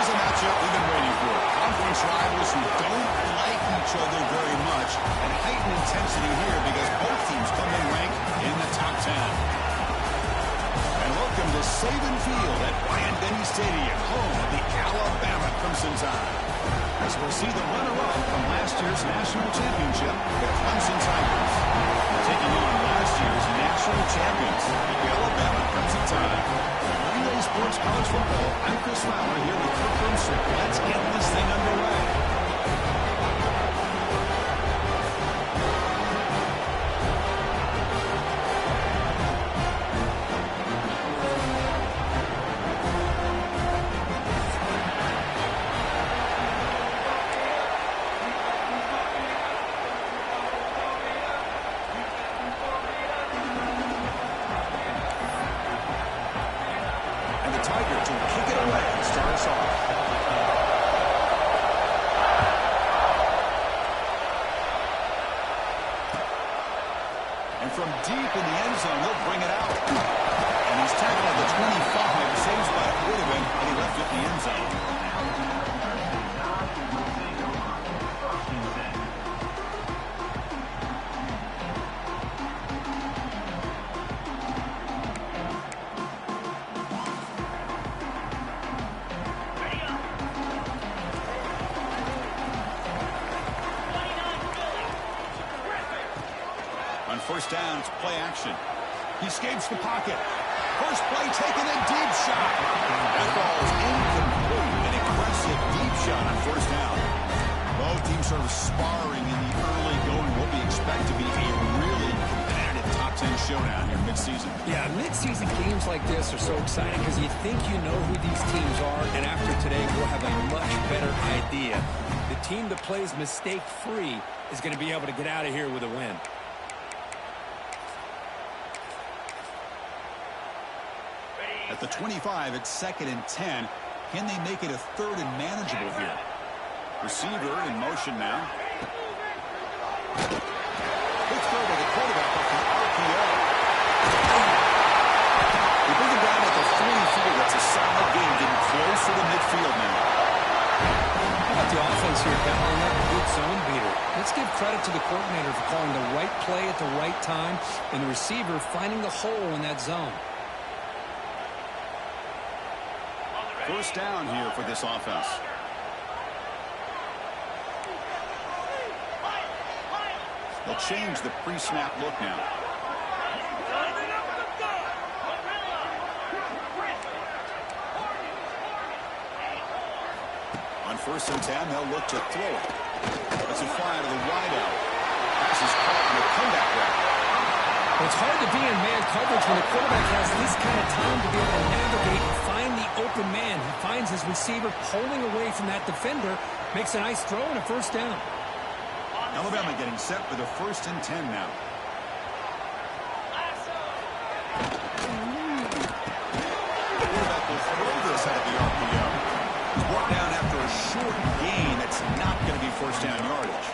is a matchup we've been waiting for. Conference rivals who don't like each other very much, and heightened intensity here because both teams come in ranked in the top 10. And welcome to Saban Field at Bryant-Denny Stadium, home of the Alabama Crimson Tide. As we'll see the runner-up from last year's national championship, the Clemson Tigers, taking on last year's national champions, the Alabama Crimson Tide. Relay Sports College Football, I'm Chris Fowler here with Kirk Crimson. Let's get this thing underway. From deep in the end zone, they'll bring it out. And he's tackled at the 25. Saves by it would have been, but he left it in the end zone. First down, it's play action. He escapes the pocket. First play taken, a deep shot. That ball is incomplete. An aggressive deep shot on first down. Both teams sort of sparring in the early going. What we expect to be a really competitive top 10 showdown here mid-season. Yeah, mid-season games like this are so exciting because you think you know who these teams are, and after today we'll have a much better idea. The team that plays mistake-free is going to be able to get out of here with a win. At the 25, it's 2nd and 10. Can they make it a 3rd and manageable here? Receiver in motion now. Quick throw to the quarterback off the RPO. They bring him down at the 44. That's a solid game, getting closer to midfield now. How about the offense here, battling up a good zone beater? Let's give credit to the coordinator for calling the right play at the right time, and the receiver finding the hole in that zone. First down here for this offense. They'll change the pre-snap look now. On 1st and 10, they'll look to throw it. It's a fly to the wideout. This is caught in the comeback route. Well, it's hard to be in man coverage when the quarterback has this kind of time to be able to navigate and find the open man. He finds his receiver pulling away from that defender, makes a nice throw and a first down. Alabama getting set for the 1st and 10 now. The quarterback will throw this out of the RPO. He's brought down after a short gain. That's not going to be first down yardage.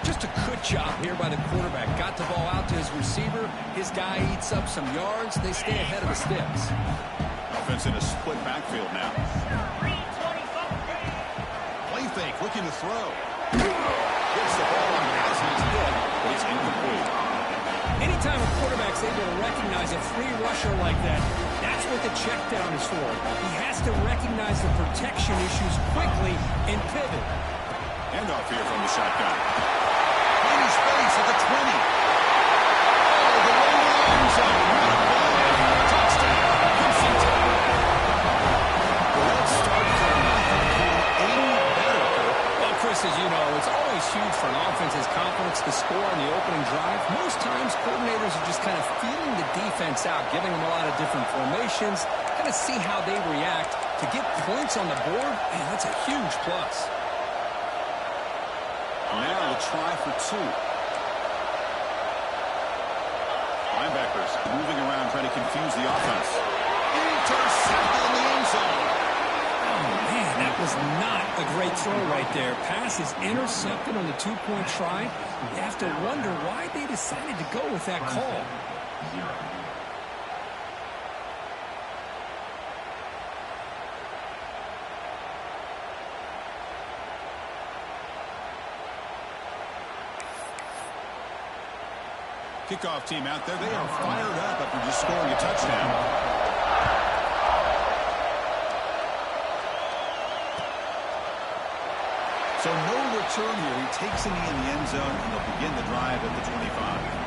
Just a good job here by the quarterback. Got the ball out to his receiver. His guy eats up some yards. They stay ahead of the sticks. Offense in a split backfield now. Play fake, looking to throw. Gets the ball on as he's hit, but it's incomplete. Anytime a quarterback's able to recognize a free rusher like that, that's what the check down is for. He has to recognize the protection issues quickly and pivot. Handoff here from the shotgun. Plenty space at the 20. Oh, the way to the end zone. What a play. Touchdown. Crimson Tide. Well, that start could not have been any better. Well, Chris, as you know, it's always huge for an offense's confidence to score on the opening drive. Most times, coordinators are just kind of feeling the defense out, giving them a lot of different formations, kind of see how they react. To get points on the board, man, that's a huge plus. Now the try for 2. Linebackers moving around, trying to confuse the offense. Intercepted in the end zone. Oh, man, that was not a great throw right there. Pass is intercepted on the 2-point try. You have to wonder why they decided to go with that call. Kickoff team out there, they are fired up after just scoring a touchdown. So no return here. He takes a knee in the end zone, and they'll begin the drive at the 25.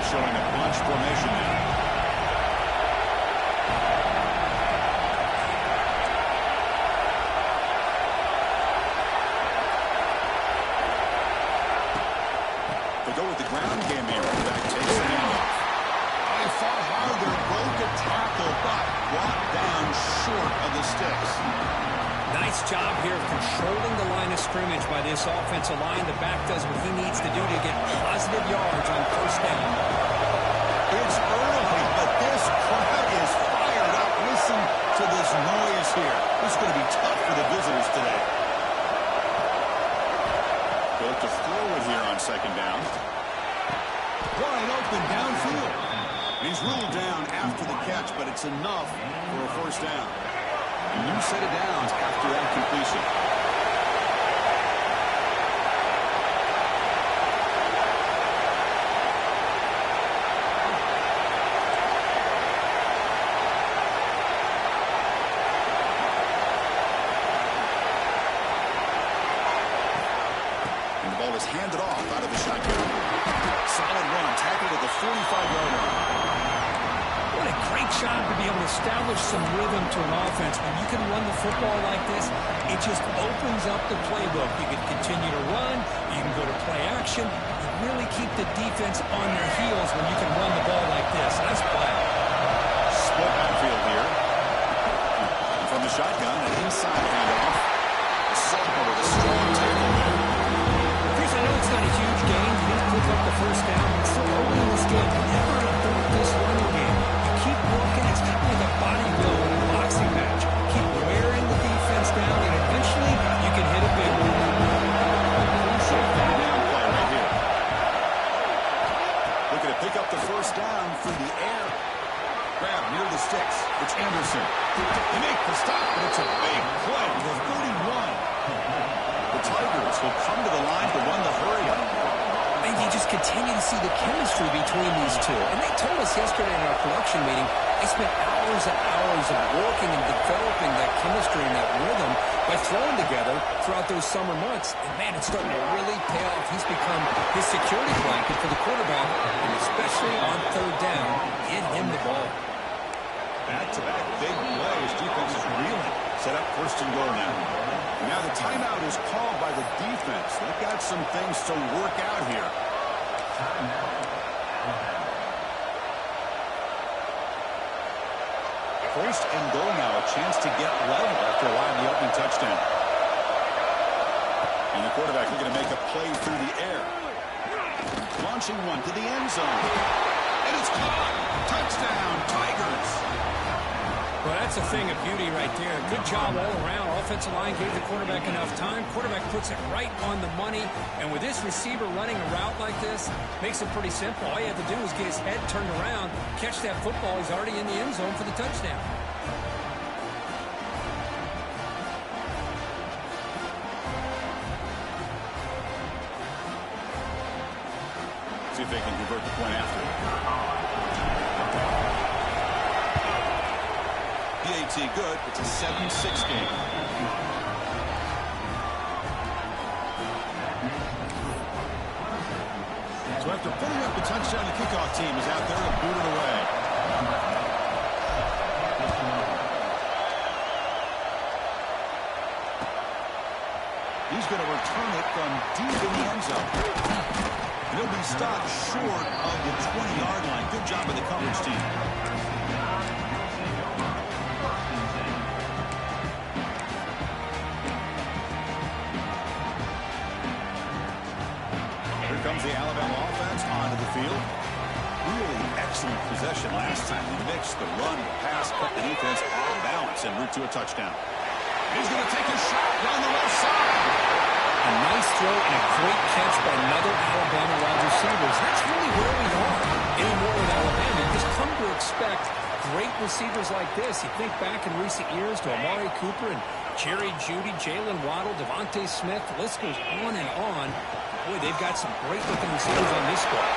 Showing a bunch formation now. They go with the ground game here. Back takes the handoff. They fought hard there, broke a tackle, but brought down short of the sticks. Nice job here of controlling the line of scrimmage by this offensive line. The back does what he needs to do to get positive yards on first down. It's early, but this crowd is fired up. Listen to this noise here. This is going to be tough for the visitors today. Built to throw it here on second down. Wide open downfield. He's ruled down after the catch, but it's enough for a first down. A new set of downs after that completion. And the ball is handed off out of the shotgun. Solid run, tackled at the 45-yard line. What a great job to be able to establish some rhythm to an offense. When you can run the football like this, it just opens up the playbook. You can continue to run. You can go to play action. You really keep the defense on their heels when you can run the ball like this. Nice play. Split backfield here. And from the shotgun, an inside handoff. Sophomore with a strong tackle there. Chris, I know it's not a huge gain. You didn't pick up the first down. It's so early in this game. Never abort this running game. Keep working. It's kind of like a bodybuilding in a boxing match. Keep wearing the defense down, and eventually you can hit a big one. Crucial third down play right here. Looking to pick up the first down through the air. Grab near the sticks. It's Anderson. They make the stop, but it's a big play. The 31. The Tigers will come to the line to run the hurry up. And you just continue to see the chemistry between these two. And they told us yesterday in our production meeting, they spent hours and hours of working and developing that chemistry and that rhythm by throwing together throughout those summer months. And, man, it's starting to really pay off. He's become his security blanket for the quarterback, and especially on third down, get him the ball. Back-to-back big plays. Defense is reeling. Set up first and goal now. Now the timeout is called by the defense. They've got some things to work out here. First and goal now. A chance to get level after allowing the opening touchdown. And the quarterback looking to make a play through the air. Launching one to the end zone. And it's caught. Touchdown, Tigers. Well, that's a thing of beauty right there. Good job all around. Offensive line gave the quarterback enough time. Quarterback puts it right on the money. And with this receiver running a route like this, makes it pretty simple. All you have to do is get his head turned around, catch that football. He's already in the end zone for the touchdown. See if they can convert the point after. PAT good. It's a 7-6 game. So after putting up the touchdown, the kickoff team is out there to boot it away. He's going to return it from deep in the end zone. And he'll be stopped short of the 20-yard line. Good job by the coverage team. Comes the Alabama offense onto the field. Really excellent possession last time. They mixed the run, the pass, cut the defense off balance en route to a touchdown. He's going to take a shot down the left side. A nice throw and a great catch by another Alabama wide receiver. That's really where we are anymore with Alabama. You just come to expect great receivers like this. You think back in recent years to Amari Cooper and Jerry Jeudy, Jalen Waddle, Devontae Smith. The list goes on and on. Boy, they've got some great-looking receivers on this squad.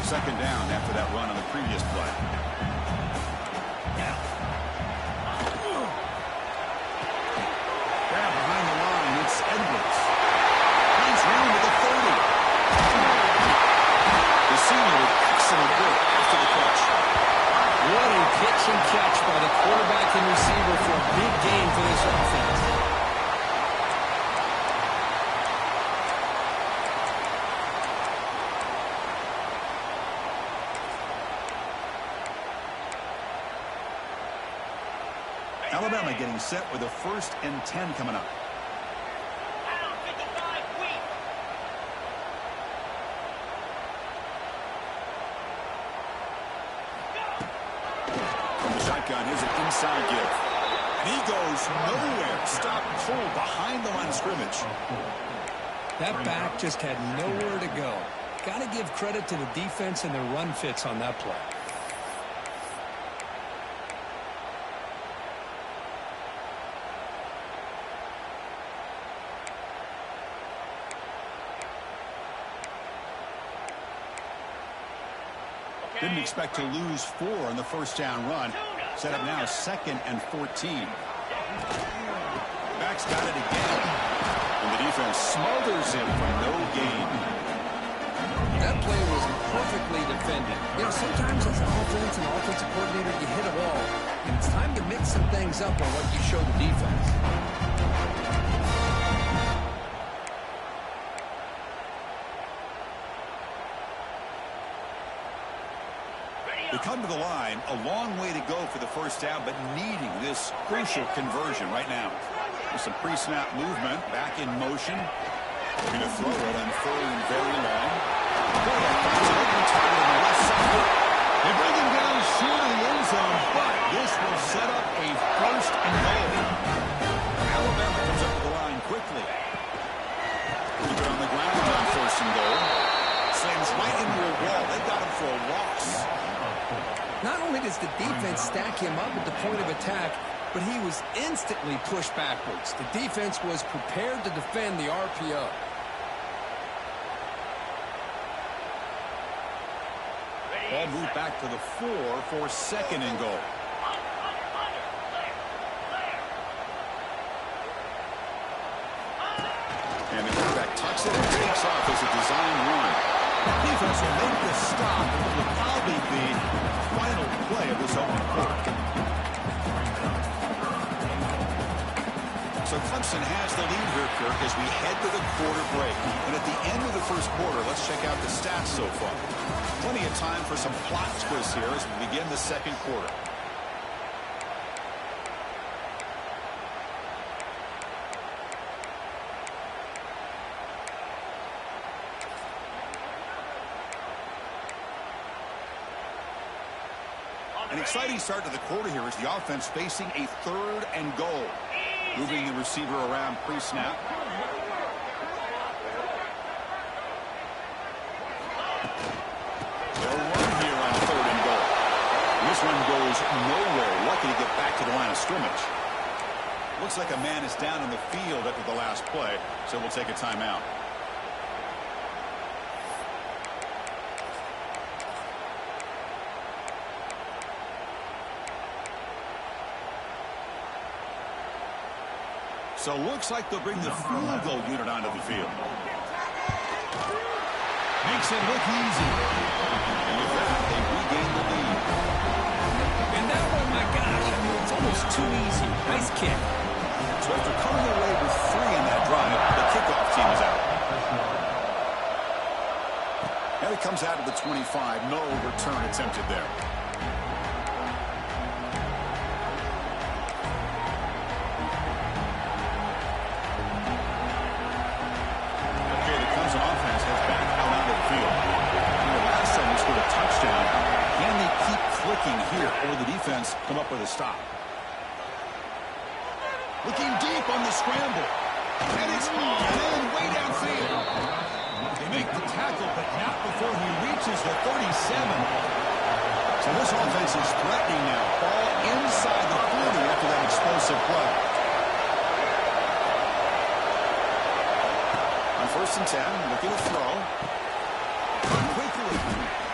Second down after that run on the previous play. Grab behind the line. It's Edwards. He's room to the 30. The senior with excellent work after the catch. What a pitch and catch by the quarterback and receiver for a big gain for this offense. Alabama getting set with a 1st and 10 coming up. From the shotgun, here's an inside give. And he goes nowhere. Stop cold behind the line of scrimmage. That back just had nowhere to go. Got to give credit to the defense and their run fits on that play. Didn't expect to lose 4 on the first down run. Set up now 2nd and 14. Back's got it again. And the defense smothers him for no gain. That play was perfectly defended. You know, sometimes as an offense and offensive coordinator, you hit a wall. And it's time to mix some things up on what you show the defense. They come to the line, a long way to go for the first down, but needing this crucial conversion right now. With some pre-snap movement, back in motion. Going to throw it on 3rd and very long. Quarterback finds an open target on the left side. They bring him down short of the end zone, but this will set up a 1st and goal. Alabama comes up to the line quickly. Keep it on the ground on 1st and goal. Slams right into a wall. They got him for a loss. Not only does the defense stack him up at the point of attack, but he was instantly pushed backwards. The defense was prepared to defend the RPO. Ball moved back to the 4 for 2nd and goal. And the quarterback tucks it and takes off as a design run. Defense will make this stop, and it will probably be the final play of this opening quarter. So Clemson has the lead here, Kirk, as we head to the quarter break. And at the end of the first quarter, let's check out the stats so far. Plenty of time for some plot twists here as we begin the second quarter. An exciting start to the quarter here as the offense facing a 3rd and goal. Moving the receiver around pre-snap. They'll run here on 3rd and goal. This one goes nowhere. Lucky to get back to the line of scrimmage. Looks like a man is down in the field after the last play, so we'll take a timeout. So looks like they'll bring the field goal unit onto the field. Makes it look easy. And with that, they regain the lead. And that one, my gosh, I mean, it's almost too easy. Nice kick. So after coming away with 3 in that drive, the kickoff team is out. Now he comes out of the 25. No return attempted there. Here, or the defense come up with a stop. Looking deep on the scramble. And it's on in way downfield. They make the tackle, but not before he reaches the 37. So this offense is threatening now. Ball inside the 40 after that explosive play. On 1st and 10, looking to throw. Quickly.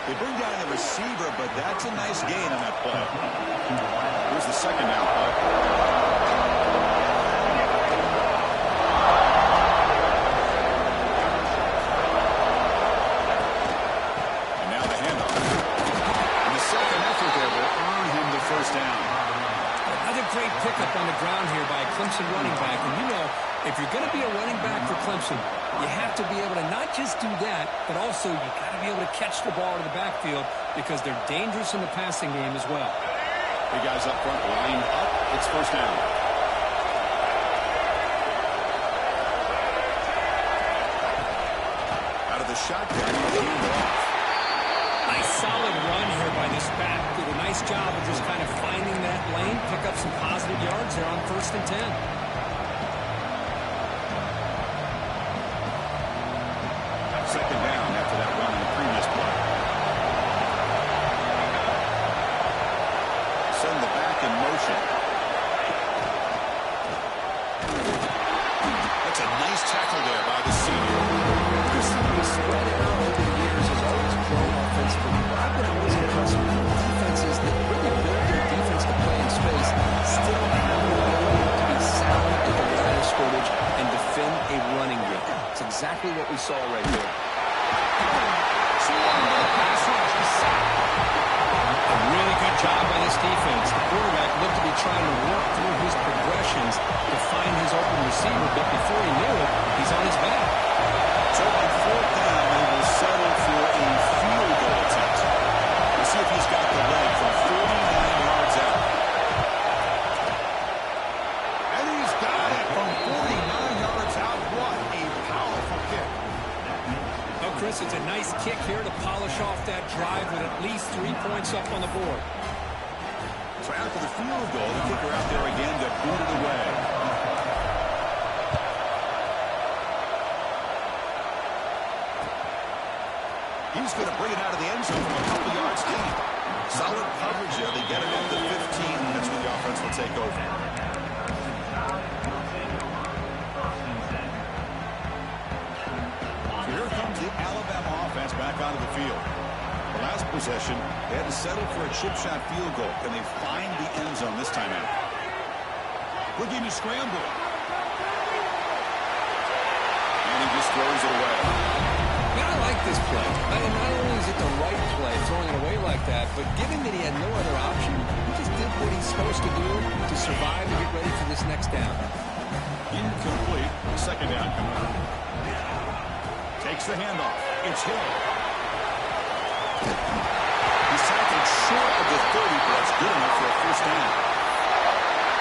They bring down the receiver, but that's a nice gain on that play. Here's the 2nd down play. And now the handoff. And the second effort there will earn him the 1st down. Another great pickup on the ground here by a Clemson running back. And you know, if you're going to be a running back for Clemson, you have to be able to not just do that, but also you've got to be able to catch the ball to the backfield because they're dangerous in the passing game as well. The guys up front lined up. It's 1st down. Out of the shotgun, hand off. Nice solid run here by this back. Did a nice job of just kind of finding that lane, pick up some positive yards there on 1st and 10. 2nd down after that run in the previous play. Send the back in motion. That's a nice tackle there by the senior. This is spread out over the years has always grown offensively. But I've been always impressed with defenses that really build their defense to play in space, still have the ability to be sound at the line of scrimmage and defend a running game. It's exactly what we saw right there. A really good job by this defense. The quarterback looked to be trying to work through his progressions to find his open receiver, but before he knew it, he's on his back. So on 4th down, they will settle for a field goal attempt. We'll see if he's got the leg from 49 yards out. And he's got it from 49 yards out. What a powerful kick. Oh, Chris, it's a nice kick here to polish off that drive with at least 3 points up on the board. So after the field goal, the kicker out there again to boot it away. He's going to bring it out of the end zone from a couple yards deep. Solid coverage there. They get it at the 15. That's where the offense will take over. So here comes the Alabama offense back onto the field. The last possession, they had to settle for a chip shot field goal. Can they find the end zone this time out? Looking to scramble. And he just throws it away. Yeah, I like this play. Not only is it the right play, throwing it away like that, but given that he had no other option, he just did what he's supposed to do to survive and get ready for this next down. Incomplete. 2nd down coming up. Takes the handoff. It's Hill. He's tackled short of the 30, but that's good enough for a 1st down.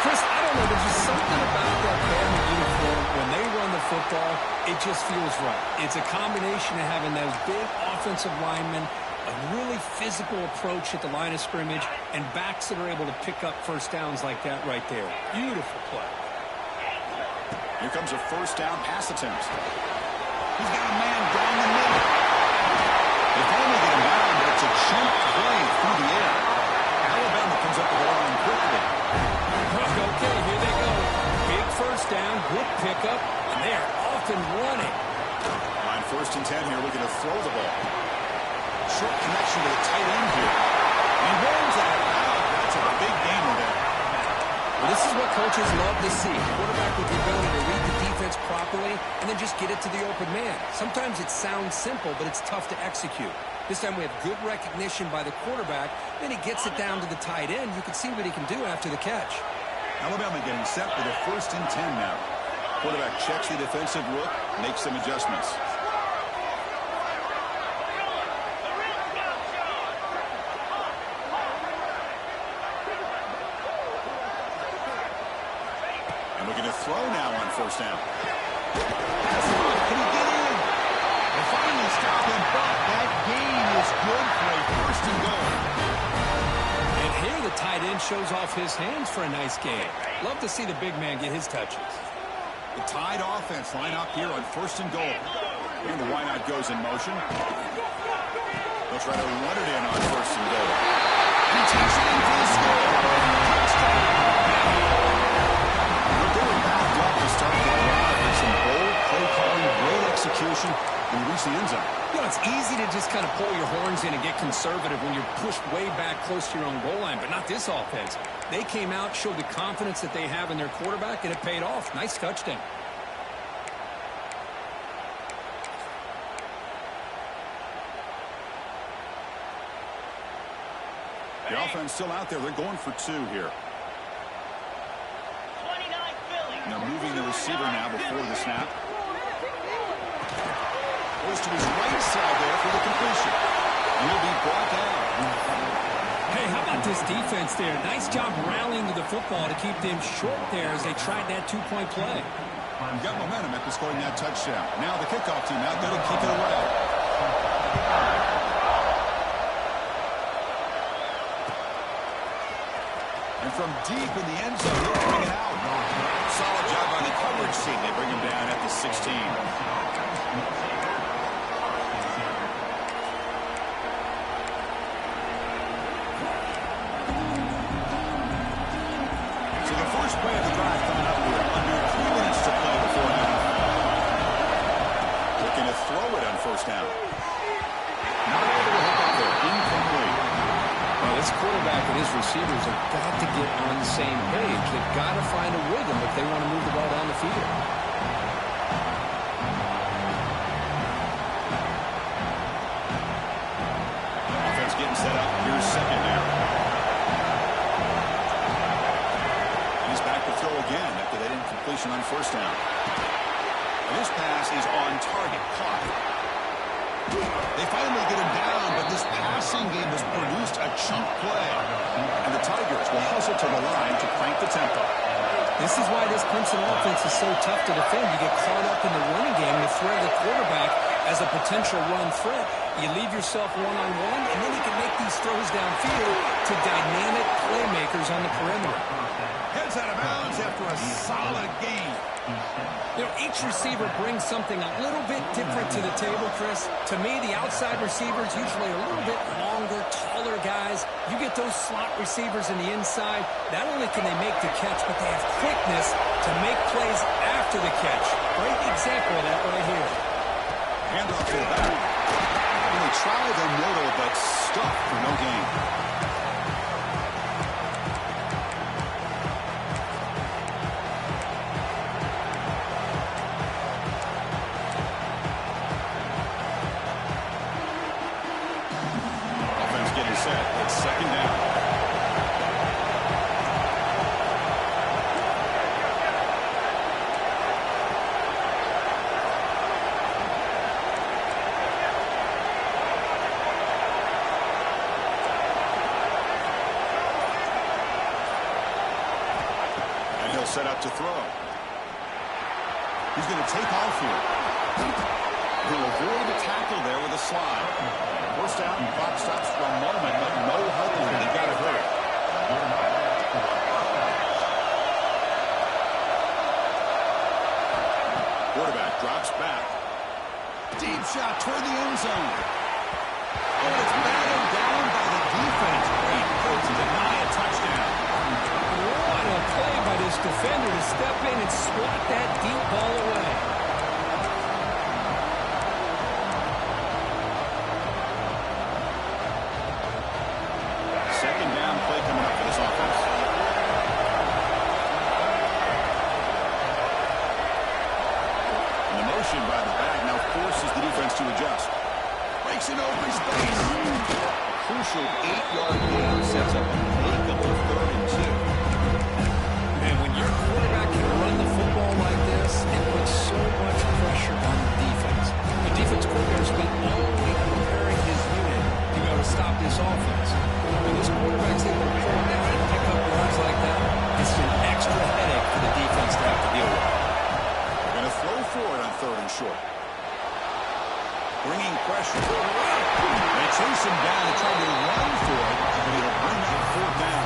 Chris, I don't know. There's just something about that Bama uniform. When they run the football, it just feels right. It's a combination of having those big offensive linemen, a really physical approach at the line of scrimmage, and backs that are able to pick up 1st downs like that right there. Beautiful play. Here comes a 1st down pass attempt. He's got a man down the middle. They finally get him down, but it's a chunk play through the air. Alabama comes up with the line quickly. Okay, here they go. Big 1st down, good pickup, and they are off and running. On 1st and 10 here, looking to throw the ball. Short connection to the tight end here. He rolls that out. That's a big gainer there. Well, this is what coaches love to see. A quarterback with the ability to read the defense properly and then just get it to the open man. Sometimes it sounds simple, but it's tough to execute. This time we have good recognition by the quarterback. Then he gets it down to the tight end. You can see what he can do after the catch. Alabama getting set for the 1st and 10 now. Quarterback checks the defensive look, makes some adjustments. And looking to throw now on 1st down. Can he get in? They finally stop him, but that gain is good for a 1st and goal. And here the tight end shows off his hands for a nice game. Love to see the big man get his touches. The Tide offense line up here on 1st and goal. And the why not goes in motion. They'll try to run it in on 1st and goal. And he takes it in for the score. Touchdown. They're going back up to start the drive with some bold play calling, great execution, and reach the end zone. You know, it's easy to just kind of pull your horns in and get conservative when you're pushed way back close to your own goal line, but not this offense. They came out, showed the confidence that they have in their quarterback, and it paid off. Nice touchdown. The offense still out there. They're going for 2 here. Now moving the receiver now before the snap. Goes to his right side there for the completion. He'll be brought down. Hey, how about this defense there? Nice job rallying to the football to keep them short there as they tried that 2-point play. Got momentum after scoring that touchdown. Now the kickoff team out there to kick it away. And from deep in the end zone, he'll bring it out. Solid job on the coverage team. They bring him down at the 16. Play of the drive coming up here. Under 3 minutes to play before half. Looking to throw it on 1st down. Not able to hook up there. Incomplete. Well, this quarterback and his receivers have got to get on the same page. They've got to find a rhythm if they want to move the ball down the field. Offense getting set up. Here's 2nd down. Throw again after that incompletion on 1st down. And this pass is on target, caught. They finally get him down, but this passing game has produced a chunk play. And the Tigers will hustle to the line to crank the tempo. This is why this Clemson offense is so tough to defend. You get caught up in the running game to throw the quarterback as a potential run threat. You leave yourself one-on-one, and then you can make these throws downfield to dynamic playmakers on the perimeter. Heads out of bounds after a solid game. You know, each receiver brings something a little bit different to the table, Chris. To me, the outside receivers usually a little bit longer, taller guys. You get those slot receivers in the inside, not only can they make the catch, but they have quickness to make plays after the catch. Great example of that right here. Handoff to the back. And they try the middle, but stuck for no gain. Set. It's 2nd down. And he'll set up to throw. He's going to take off here. He'll avoid the tackle there with a slide. 1st down, clock stops for a moment, but no hurry. They got to hurry. Quarterback drops back. Deep shot toward the end zone. Oh, it's batted down by the defense. Great play to deny a touchdown. What a play by this defender to step in and swat that deep ball away. By the back now forces the defense to adjust. Breaks an open space. Crucial 8-yard gain sets up a makeable 3rd and 2. And when your quarterback can run the football like this, it puts so much pressure on the defense. The defense coordinator spent all week preparing his unit to be able to stop this offense. When this quarterback's able to pull down and pick up yards like that, it's an extra headache for the defense to have to deal with. Throw for it on 3rd and short. Bringing pressure. They chase him down and try to run for it, but it'll bring up 4th down.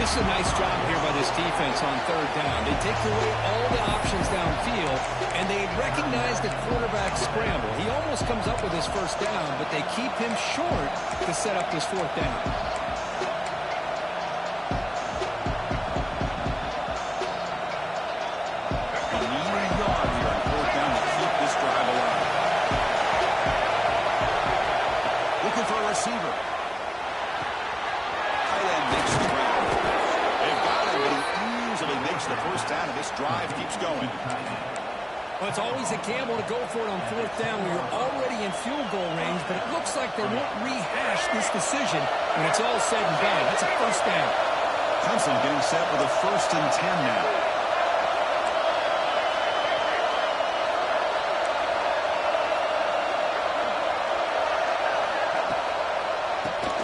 This is a nice job here by this defense on third down. They take away all the options downfield, and they recognize the quarterback scramble. He almost comes up with his first down, but they keep him short to set up this fourth down. A near yard here on fourth down to keep this drive alive. Looking for a receiver. Tight end makes the grab. They've got him, but he easily makes the first down, and this drive keeps going. Well, it's always a gamble to go for it on fourth down when you're already in field goal range, but it looks like they won't rehash this decision when it's all said and done. That's a first down. Clemson getting set with a 1st and 10 now.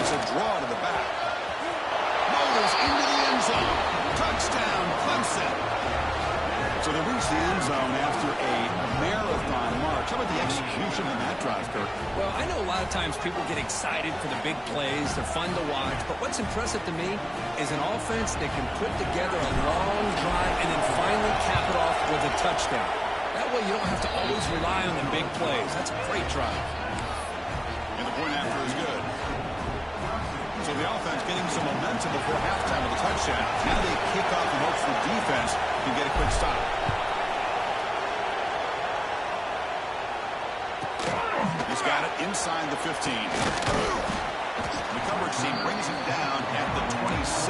It's a draw to the back. Motors into the end zone. Touchdown, Clemson. So they reach the end zone after a marathon march. How about the execution on that drive, Kirk? Well, I know a lot of times people get excited for the big plays. They're fun to watch. But what's impressive to me is an offense that can put together a long drive and then finally cap it off with a touchdown. That way you don't have to always rely on the big plays. That's a great drive. And the point after is good. So the offense getting some momentum before halftime with a touchdown. Now they kick off in hopes the defense can get a quick stop. He's got it inside the 15. The coverage team brings him down at the 26.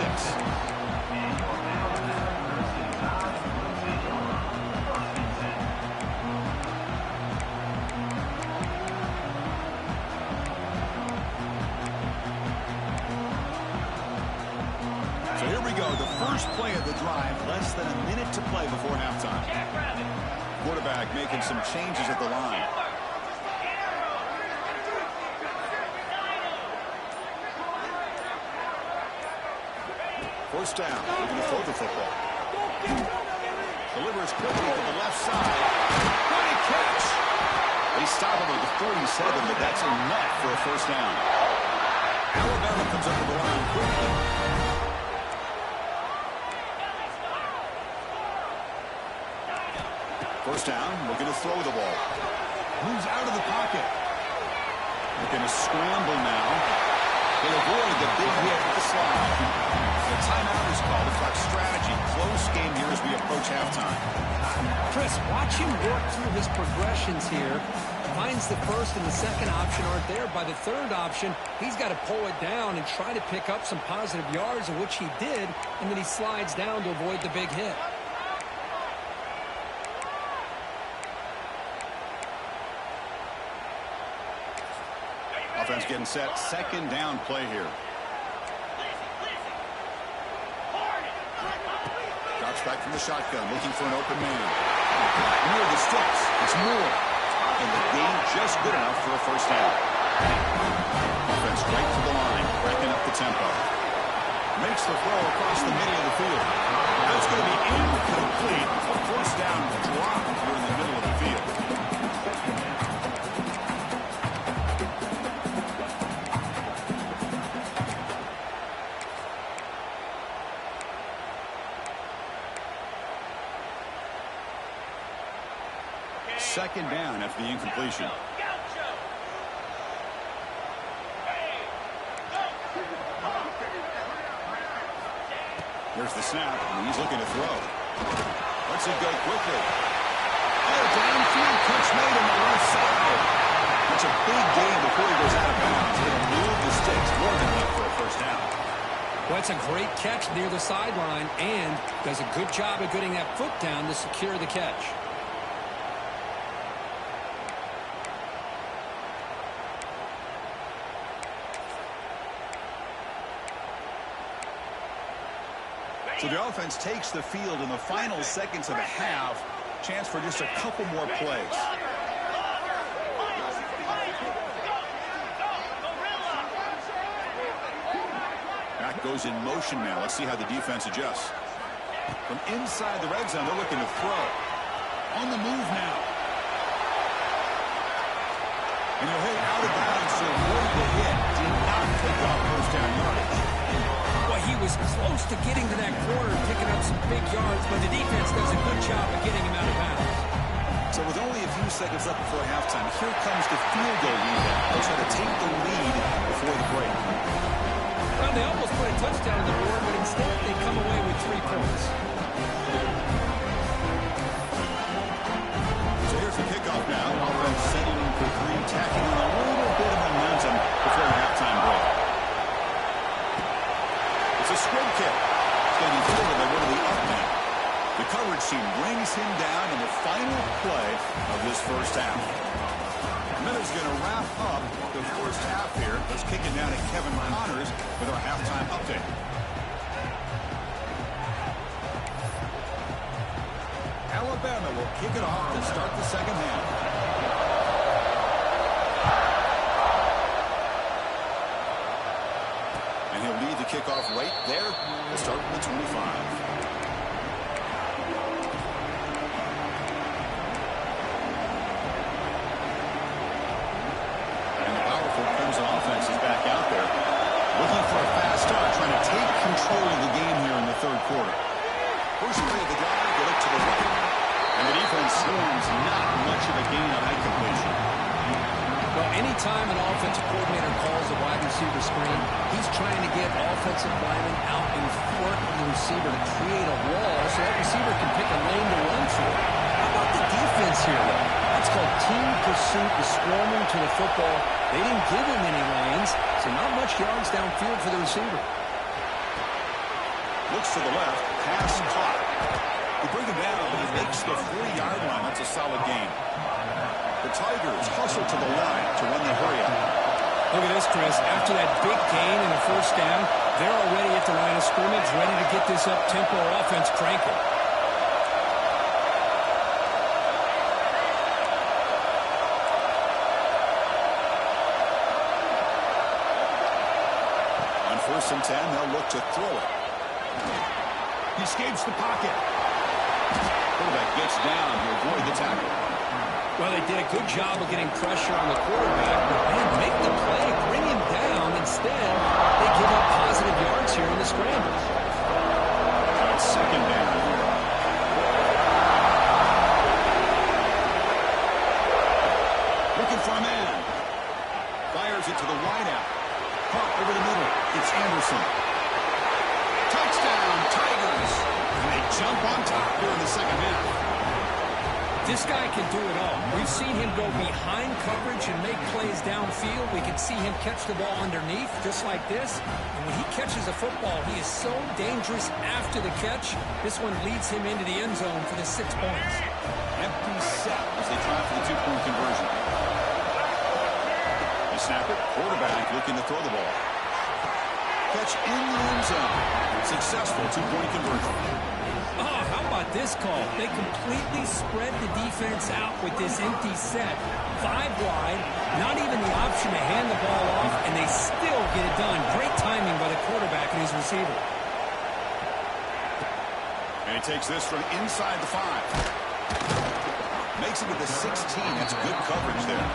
So here we go, the first play of the drive, less than a minute to play before halftime. Quarterback making some changes at the line. First down, looking to throw the football. Delivers quickly to the left side. Great catch! They stop him at the 47, but that's enough for a first down. Alabama comes up with the line quickly. First down, looking to throw the ball. Moves out of the pocket. Looking to scramble now. He'll avoid the big hit with the slide. The timeout is called. It's like strategy. Close game here as we approach halftime. Chris, watch him work through his progressions here. Finds the first and the second option aren't there. By the third option, he's got to pull it down and try to pick up some positive yards, of which he did, and then he slides down to avoid the big hit. Offense getting set. Second down play here. Drops back from the shotgun, looking for an open man. Near the sticks. It's Moore. And the gain just good enough for a first down. Offense right to the line, breaking up the tempo. Makes the throw across the middle of the field. That's going to be incomplete. A first down drop here in the middle of the field. Second down after the incompletion. Here's the snap, and he's looking to throw. Lets it go quickly. Oh, downfield catch made on the left side. It's a big gain before he goes out of bounds. He'll move the sticks more than enough for a first down. Well, it's a great catch near the sideline and does a good job of getting that foot down to secure the catch. So the offense takes the field in the final seconds of the half. Chance for just a couple more plays. Back goes in motion now. Let's see how the defense adjusts. From inside the red zone, they're looking to throw. On the move now. And he'll hit out of bounds to avoid the hit. Did not pick up first down yardage. Well, he was was close to getting to that corner, picking up some big yards, but the defense does a good job of getting him out of bounds. So with only a few seconds left before halftime, here comes the field goal lead. They'll try to take the lead before the break. Well, they almost put a touchdown on the board, but instead they come away with 3 points. So here's the kickoff now. Offense settling for 3, tacking on a little bit of momentum before the halftime break. It's a squib kick. It's going to be fielded by one of the up men. The coverage team brings him down in the final play of this first half. Miller's going to wrap up the first half here. Let's kick it down to Kevin Connors with our halftime update. Alabama will kick it off to start the second half. And he'll lead the kickoff right there. We'll start with the 25. Clemson offense is back out there, looking for a fast start, trying to take control of the game here in the third quarter. First play of the drive, they look to the right, and the defense swarms not much of a gain on that completion. Well, anytime an offensive coordinator calls a wide receiver screen, he's trying to get offensive linemen out in front of the receiver to create a wall so that receiver can pick a lane to run through. How about the defense here, though? That's called team pursuit, the swarming to the football. They didn't give him any lanes, so not much yards downfield for the receiver. Looks to the left, pass caught. They bring him down, but he makes the 40-yard line. That's a solid gain. The Tigers hustle to the line to run the hurry-up. Look at this, Chris. After that big gain and a first down, they're already at the line of scrimmage, ready to get this up-tempo offense cranking. On 1st and 10, they'll look to throw it. He escapes the pocket. Quarterback gets down to avoid the tackle. Well, they did a good job of getting pressure on the quarterback, but man, make the play, bring him down. Instead, they give up positive yards here in the scramble. It's second down. Looking for a man. Fires it to the wideout. Caught over the middle. It's Anderson. Touchdown, Tigers. And they jump on top here in the second half. This guy can do it all. We've seen him go behind coverage and make plays downfield. We can see him catch the ball underneath, just like this. And when he catches a football, he is so dangerous after the catch. This one leads him into the end zone for the 6 points. Empty set as they try for the 2-point conversion. They snap it. Quarterback looking to throw the ball. Catch in the end zone. Successful 2-point conversion. Oh, how about this call? They completely spread the defense out with this empty set. 5 wide, not even the option to hand the ball off, and they still get it done. Great timing by the quarterback and his receiver. And he takes this from inside the 5. Makes it to the 16. That's good coverage there.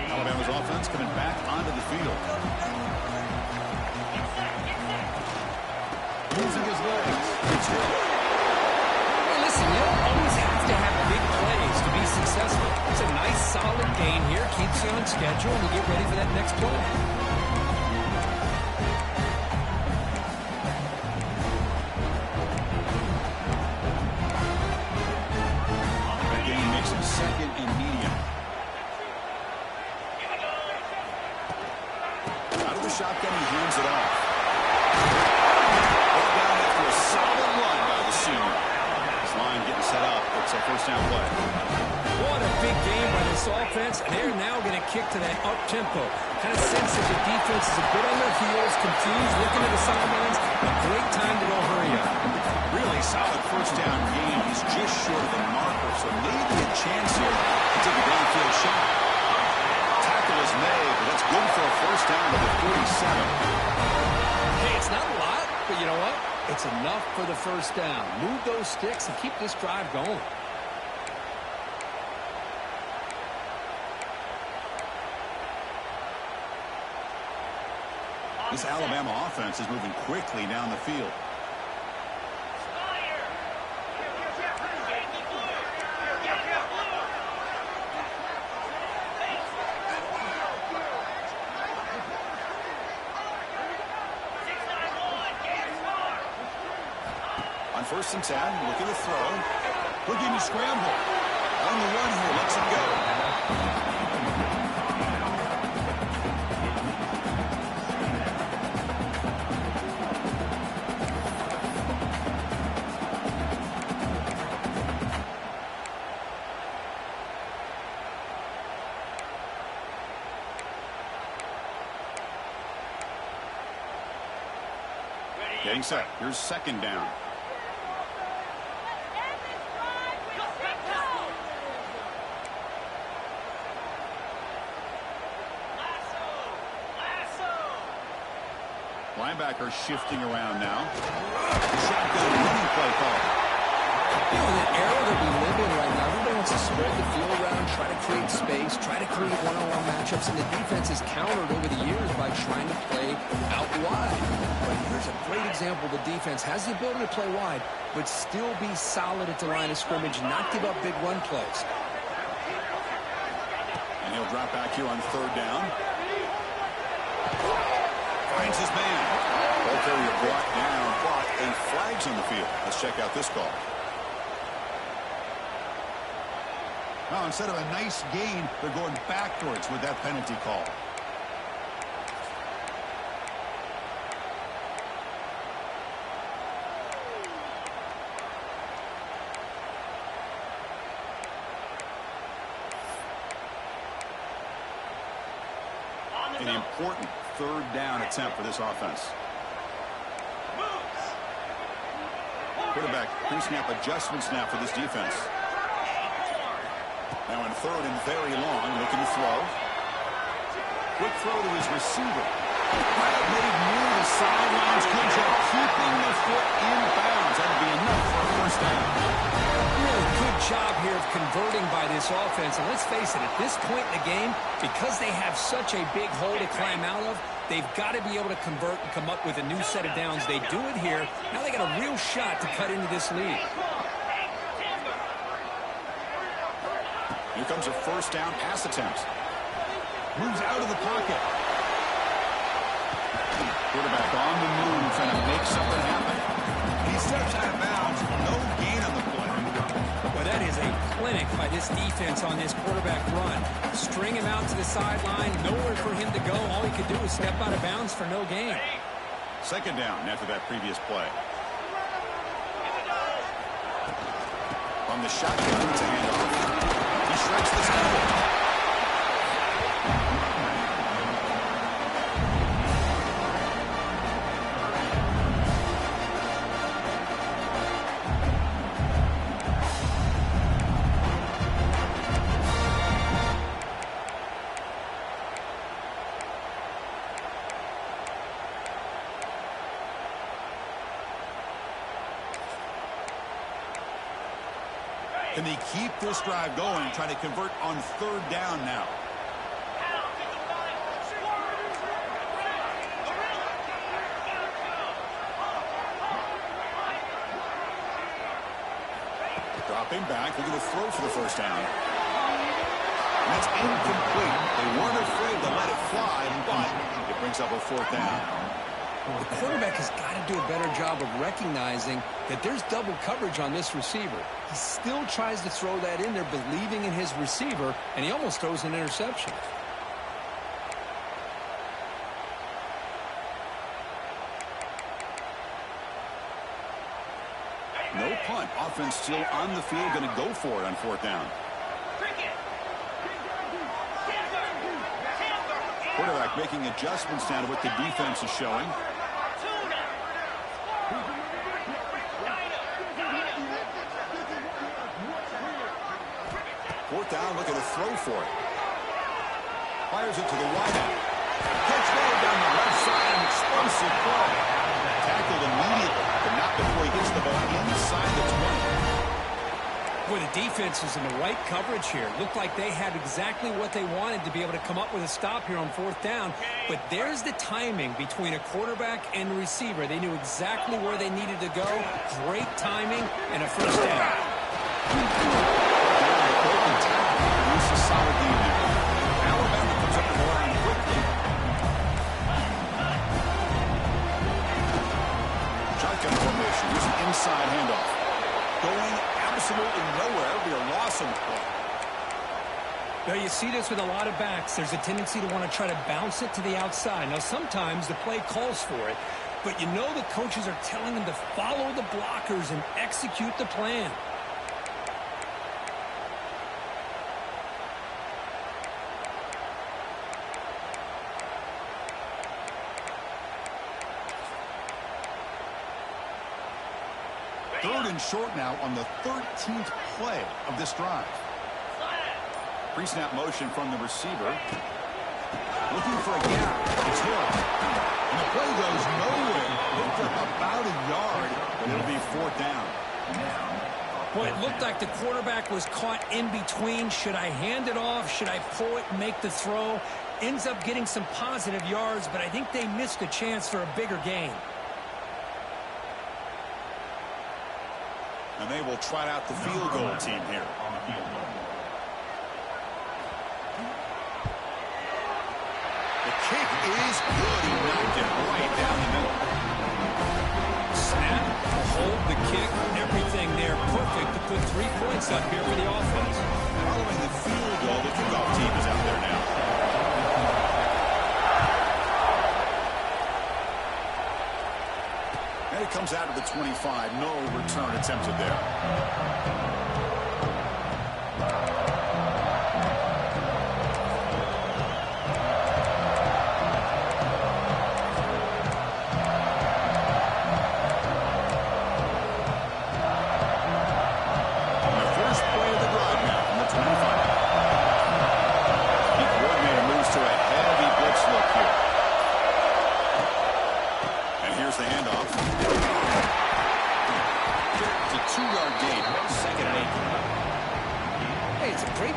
Alabama's offense coming back onto the field. Using his legs. It's good. Hey, listen, you don't always have to have big plays to be successful. It's a nice, solid gain here. Keeps you on schedule, and you get ready for that next play. That gain makes him second and medium. Out of the shotgun, he hands it off. Brought down after a solid run by the senior. This line getting set up. It's a first down play. What a big game by this offense, and they're now going to kick to that up-tempo. Kind of sense that the defense is a bit on their heels, confused, looking at the sidelines. A great time to go hurry up. Really solid first down game. He's just short of the marker, so maybe a chance here to take a downfield shot. Tackle is made, but that's good for a first down to the 47. Hey, it's not a lot, but you know what? It's enough for the first down. Move those sticks and keep this drive going. This Alabama offense is moving quickly down the field. On 1st and 10, looking to throw. Looking to scramble. On the run here, lets him go. Getting set. Here's 2nd down. Linebacker shifting around now. Shotgun running play call. You know, the era that we live in right now, everybody wants to spread the field around, try to create space, try to create one-on-one matchups, and the defense has countered over the years by trying to play out wide. But here's a great example. The defense has the ability to play wide, but still be solid at the line of scrimmage, not give up big run plays. And he'll drop back here on 3rd down. Finds his man. Ball carrier brought down, but a flag's on the field. Let's check out this call. Now, instead of a nice gain, they're going backwards with that penalty call. An important 3rd down attempt for this offense. Quarterback pre-snap adjustment snap for this defense. Now on 3rd and very long, looking to throw. Quick throw to his receiver. Made near the sidelines. Good job keeping the foot in bounds. That'll be enough for a 1st down. Really good job here of converting by this offense. And let's face it, at this point in the game, because they have such a big hole to climb out of, they've got to be able to convert and come up with a new set of downs. They do it here. Now they got a real shot to cut into this lead. Here comes a 1st down pass attempt. Moves out of the pocket. Quarterback on the move, trying to make something happen. He steps out of bounds. No gain on the play. Well, that is a clinic by this defense on this quarterback run. String him out to the sideline. Nowhere for him to go. All he could do is step out of bounds for no gain. 2nd down after that previous play. On the shotgun to hand off. He shreds this tackle. Can they keep this drive going, trying to convert on 3rd down now? Dropping back, looking to throw for the 1st down. And that's incomplete. They weren't afraid to let it fly, but it brings up a 4th down. The quarterback has got to do a better job of recognizing that there's double coverage on this receiver. He still tries to throw that in there, believing in his receiver, and he almost throws an interception. No punt. Offense still on the field, going to go for it on 4th down. Quarterback making adjustments down to what the defense is showing. Fourth down, looking to throw for it. Fires it to the wide end. Catch made down the left side, an explosive play. Tackled immediately. but not before he gets the ball inside the 20. Boy, the defense was in the right coverage here. Looked like they had exactly what they wanted to be able to come up with a stop here on 4th down. But there's the timing between a quarterback and a receiver. They knew exactly where they needed to go. Great timing and a first down. It's a solid game there. Alabama comes up the line quickly. Shotgun formation. Here's an inside handoff. Going absolutely nowhere. It'll be a loss on the play. Now, you see this with a lot of backs. There's a tendency to want to try to bounce it to the outside. Now, sometimes the play calls for it, but you know the coaches are telling them to follow the blockers and execute the plan. Third and short now on the 13th play of this drive. Pre-snap motion from the receiver. Looking for a gap. It's hit. And the play goes nowhere. Looked up about a yard, but it'll be 4th down. Boy, it looked like the quarterback was caught in between. Should I hand it off? Should I pull it and make the throw? Ends up getting some positive yards, but I think they missed a chance for a bigger gain. And they will trot out the field goal team here. The kick is good. He knocked it right down the middle. Snap, hold, the kick, everything there perfect to put 3 points up here for the offense. Following the field goal, the kickoff team is out there now. And it comes out of the 25. No return attempted there.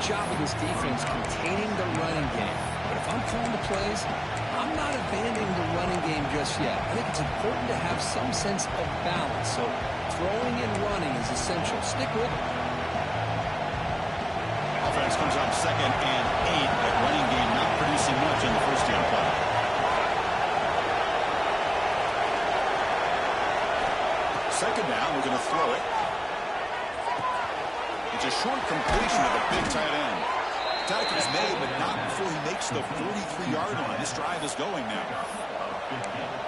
Job of this defense containing the running game. But if I'm calling the plays, I'm not abandoning the running game just yet. I think it's important to have some sense of balance. So throwing and running is essential. Stick with it. Offense comes up 2nd and 8. That running game not producing much in the first down play. Second down, we're going to throw it. It's a short completion of a big tight end. Tackle is made, but not before he makes the 43-yard line. This drive is going now.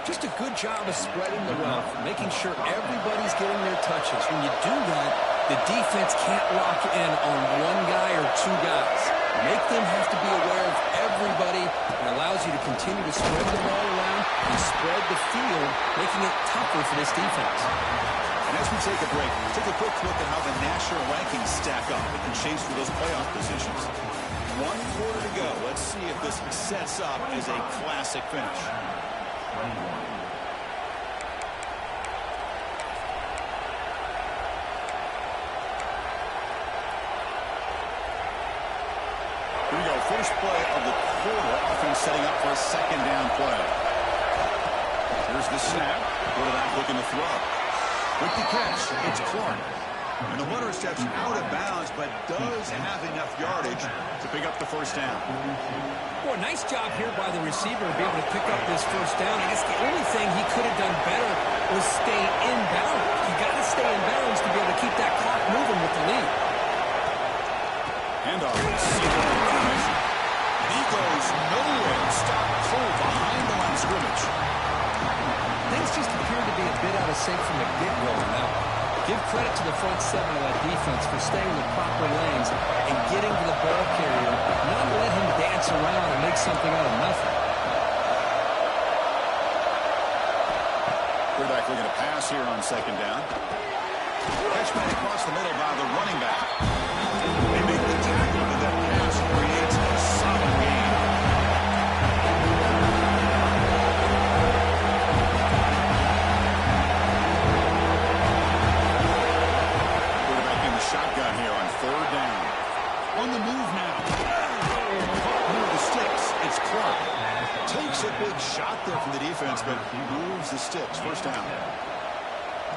Just a good job of spreading the wealth, making sure everybody's getting their touches. When you do that, the defense can't lock in on one guy or 2 guys. Make them have to be aware of everybody. It allows you to continue to spread the ball around and spread the field, making it tougher for this defense. And as we take a break, take a quick look at how the national rankings stack up in the chase for those playoff positions. 1 quarter to go. Let's see if this sets up as a classic finish. Here we go. First play of the quarter. Offense setting up for a 2nd down play. Here's the snap. Quarterback looking to throw. With the catch, it's Clark. And the runner steps out of bounds, but does have enough yardage to pick up the first down. Boy, nice job here by the receiver to be able to pick up this first down. I guess the only thing he could have done better was stay in bounds. You got to stay in bounds to be able to keep that clock moving with the lead. Handoff. He goes nowhere. Stop cold behind the line of scrimmage. Things just appear to be a bit out of sync from the get-go on that one. Give credit to the front 7 of that defense for staying in the proper lanes and getting to the ball carrier, not let him dance around and make something out of nothing. Quarterback looking to pass here on 2nd down. Catch made across the middle by the running back. They make the tackle, but that pass creates a solid gain. shot there from the defense, but moves the sticks. First down.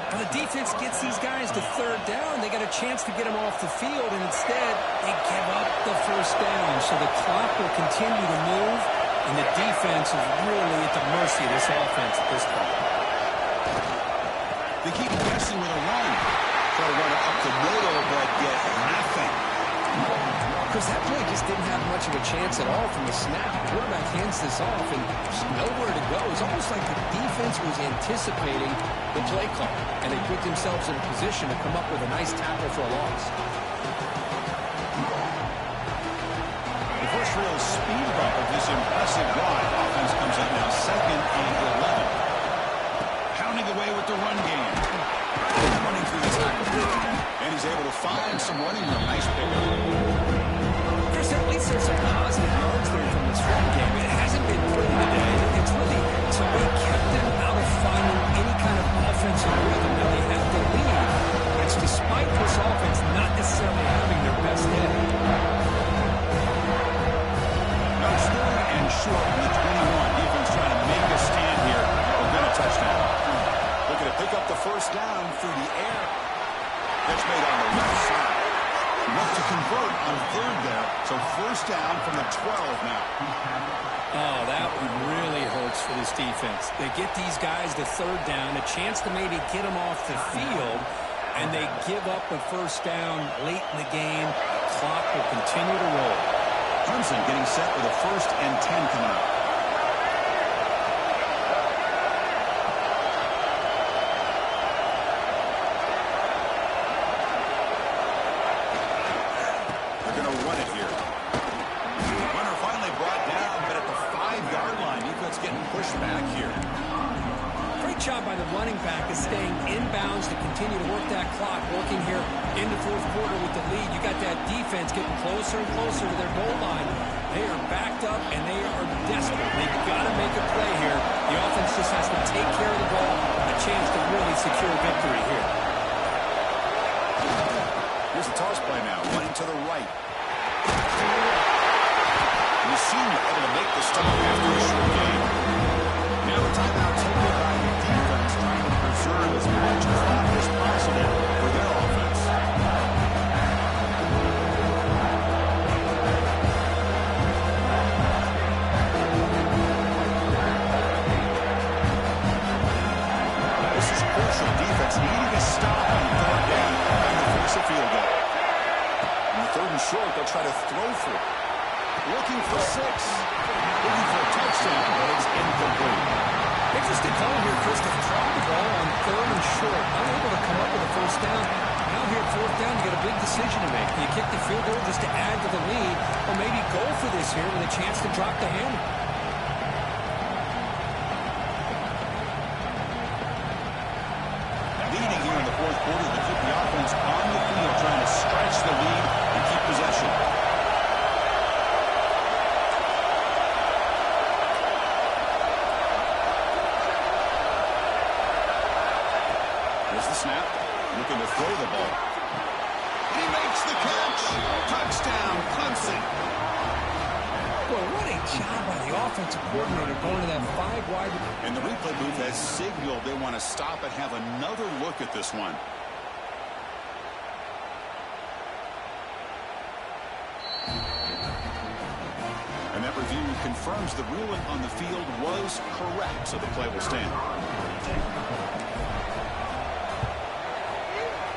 When the defense gets these guys to third down, they got a chance to get them off the field, and instead they give up the first down. So the clock will continue to move, and the defense is really at the mercy of this offense at this point. They keep guessing with a run. Try to run it up the middle, but get nothing. Because that play just didn't have much of a chance at all from the snap. The quarterback hands this off, and there's nowhere to go. It's almost like the defense was anticipating the play call, and they put themselves in a position to come up with a nice tackle for a loss. The first real speed bump of this impressive drive. Offense comes up now 2nd and 11. Pounding away with the run game. Running through the tackle. And he's able to find some running room. Nice pickup. At least there's some positive yards there from this run game. It hasn't been pretty today. It's really somebody kept them out of finding any kind of offensive rhythm. Now they have the lead. It's despite this offense not necessarily having their best day. Now it's 3rd and short from the 21. Defense trying to make a stand here. Within a touchdown. Looking to pick up the first down through the air. That's made on the left side. Look to convert on 3rd there. So first down from the 12 now. Oh, that really hurts for this defense. They get these guys to 3rd down, a chance to maybe get them off the field, and they give up a first down late in the game. The clock will continue to roll. Clemson getting set with a 1st and 10 coming up. By the running back is staying inbounds to continue to work that clock, working here in the 4th quarter with the lead. You got that defense getting closer and closer to their goal line. They are backed up and they are desperate. They've got to make a play here. The offense just has to take care of the ball, a chance to really secure victory here. Here's the toss play now, running to the right. And the senior able to make the stop after a short game. Now a timeout taken by the defense, trying to preserve as much clock as possible for their offense. This is crucial. Defense needing a stop on 3rd down and to force a field goal. On the 3rd and short, they'll try to throw through. Looking for 6. Looking for a touchdown, but it's incomplete. Interesting call here, Chris, to throw the ball on 3rd and short. Unable to come up with a first down. Now here at 4th down, you got a big decision to make. Do you kick the field goal just to add to the lead, or maybe go for this here with a chance to drop the hammer? Leading here in the 4th quarter to keep the offense on the field, trying to stretch the lead and keep possession. There's the snap, looking to throw the ball. He makes the catch. Touchdown, Clemson. Well, what a job by the offensive coordinator going to that 5-wide. And the replay booth has signaled they want to stop and have another look at this one. And that review confirms the ruling on the field was correct, so the play will stand.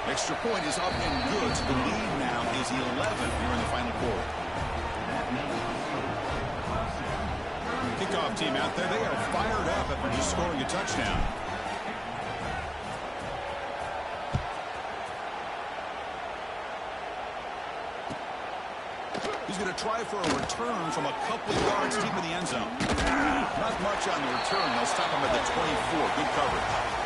Extra point is up and good. So the lead now is 11 here in the final quarter. Kickoff team out there. They are fired up after just scoring a touchdown. He's going to try for a return from a couple of yards deep in the end zone. Not much on the return. They'll stop him at the 24. Good coverage.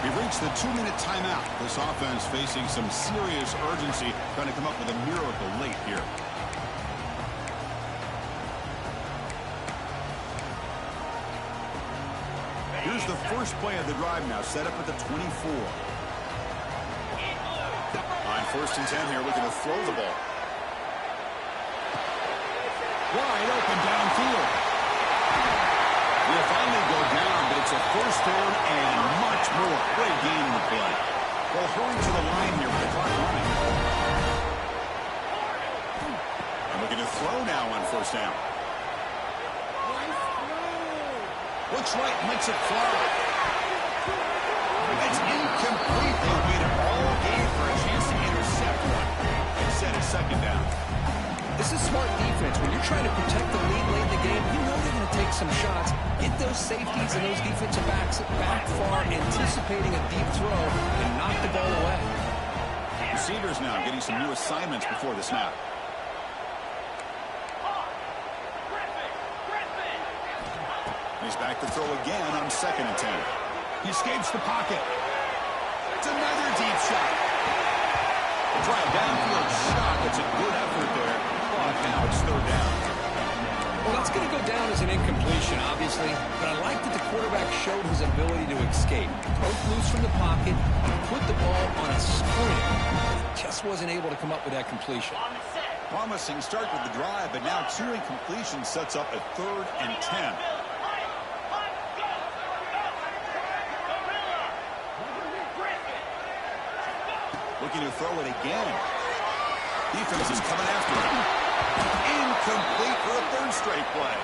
We've reached the 2-minute timeout. This offense facing some serious urgency, trying to come up with a miracle late here. Here's the first play of the drive now, set up at the 24. On 1st and 10 here, looking to throw the ball. Wide open downfield. You finally go down, but it's a first down and much more. Great game in the play. Well, hurry to the line here with the clock running. And looking to throw now on first down. Looks right, makes it fly. It's incomplete. They waited all game for a chance to intercept one. Instead, it's second down. This is smart defense. When you're trying to protect the lead late in the game, you know they're going to take some shots, get those safeties and those defensive backs back far, anticipating a deep throw, and knock the ball away. Receivers now getting some new assignments before the snap. He's back to throw again on 2nd and 10. He escapes the pocket. It's another deep shot. Try a downfield shot. That's a good effort there. But now it's 3rd down. Well, that's going to go down as an incompletion, obviously, but I like that the quarterback showed his ability to escape. Broke loose from the pocket and put the ball on a spring. Just wasn't able to come up with that completion. Promising start with the drive, but now 2 incompletions sets up a 3rd and 10. Looking to throw it again. Defense is coming after him. Incomplete for a 3rd straight play.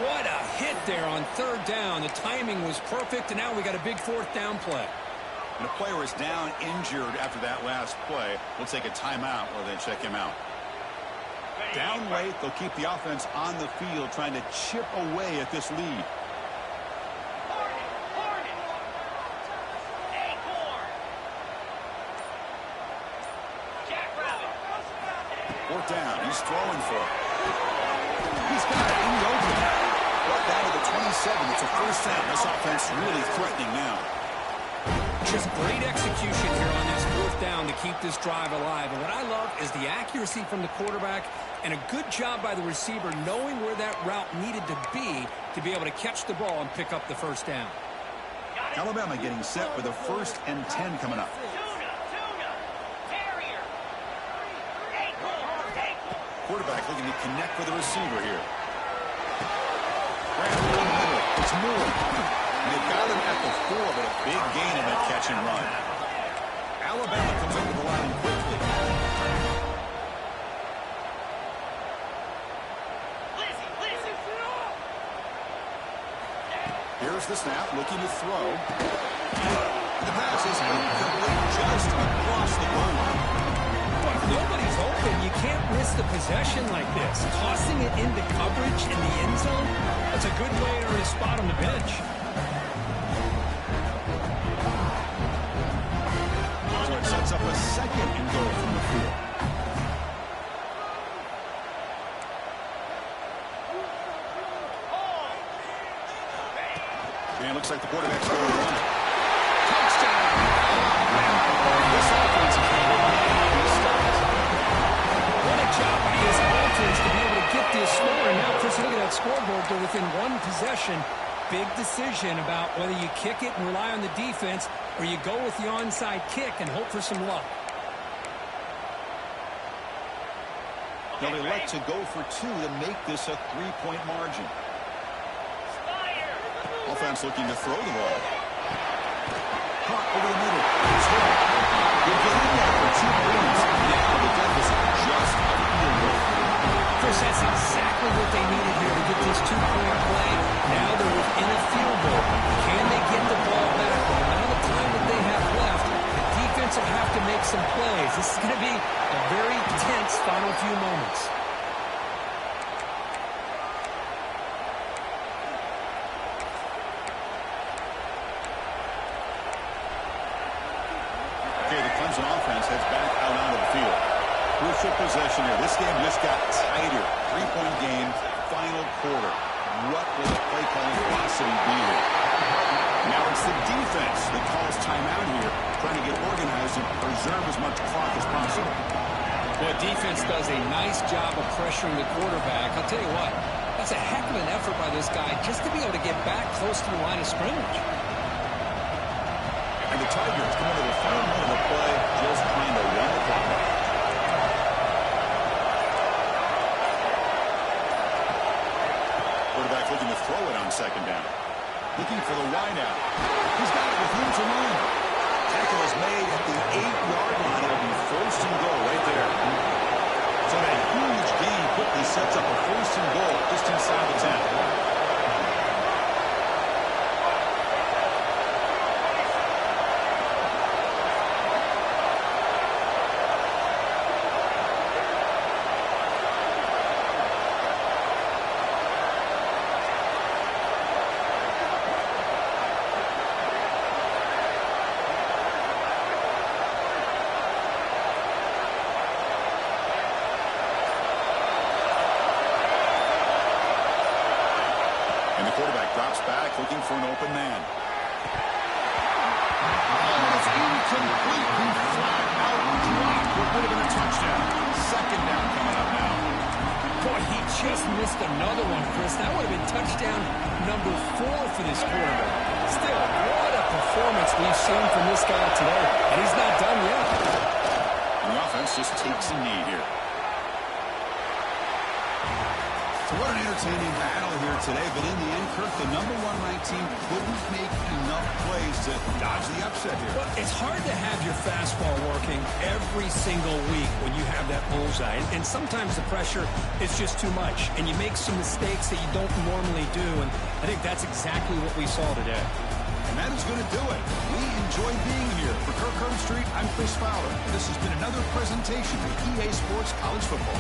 What a hit there on 3rd down. The timing was perfect, and now we got a big 4th down play. And the player is down injured after that last play. We'll take a timeout while they check him out. Down late, they'll keep the offense on the field trying to chip away at this lead. 4th down. He's throwing for it. He's got it in the open. Brought down to the 27. It's a first down. This offense really threatening now. Just great execution here on this 4th down to keep this drive alive. And what I love is the accuracy from the quarterback and a good job by the receiver knowing where that route needed to be able to catch the ball and pick up the first down. Alabama getting set with a 1st and 10 coming up. Quarterback looking to connect with the receiver here. Bradley in the middle. It's Moore. And they've got him at the 4, but a big gain in that catch and run. Alabama comes over the line quickly. Here's the snap, looking to throw. The pass is incomplete just across the goal line. If nobody's open, you can't miss the possession like this. Tossing it into coverage in the end zone, that's a good way to earn a spot on the bench. So it sets up a 2nd and goal from the field. And it looks like the quarterback's going to run it. Touchdown! This offense is going to What a job by his offense to be able to get this score. And now, Chris, look at that scoreboard. They're within 1 possession. Big decision about whether you kick it and rely on the defense or you go with the onside kick and hope for some luck. They'll elect to go for 2 to make this a 3-point margin. Offense looking to throw the ball. Caught over the middle. It's hit. We'll get in there for 2 points. Now the deficit just a field goal. Chris, that's exactly what they needed here to get this 2-point play. Now they're within a field goal. Can they get the ball back? With the amount of time that they have left, the defense will have to make some plays. This is going to be a very tense final few moments. Okay, the Clemson offense heads back out onto the field. Crucial possession here. This game just got tighter. 3-point game, final quarter. What will the play calling velocity be here? Now it's the defense that calls timeout here, trying to get organized and preserve as much clock as possible. Well, defense does a nice job of pressuring the quarterback. I'll tell you what, that's a heck of an effort by this guy just to be able to get back close to the line of scrimmage. And the Tigers come into the final minute of the play, just trying to run the clock out. Quarterback looking to throw it on second down. Looking for the wide out. He's got it with room to run. Tackle is made at the 8-yard line. It'll be first and goal right there. So that huge gain quickly sets up a first and goal just inside the 10. Quarterback drops back, looking for an open man. Oh, it's incomplete. He flat out dropped what would have been a touchdown. Second down coming up now. Boy, he just missed another one, Chris. That would have been touchdown number 4 for this quarterback. Still, what a performance we've seen from this guy today. And he's not done yet. And the offense just takes a knee here. So what an entertaining battle here today, but in the end, Kirk, the number 1 ranked team couldn't make enough plays to dodge the upset here. Well, it's hard to have your fastball working every single week when you have that bullseye, and sometimes the pressure is just too much, and you make some mistakes that you don't normally do, and I think that's exactly what we saw today. And that is going to do it. We enjoy being here. For Kirk Herbstreit, I'm Chris Fowler. This has been another presentation of EA Sports College Football.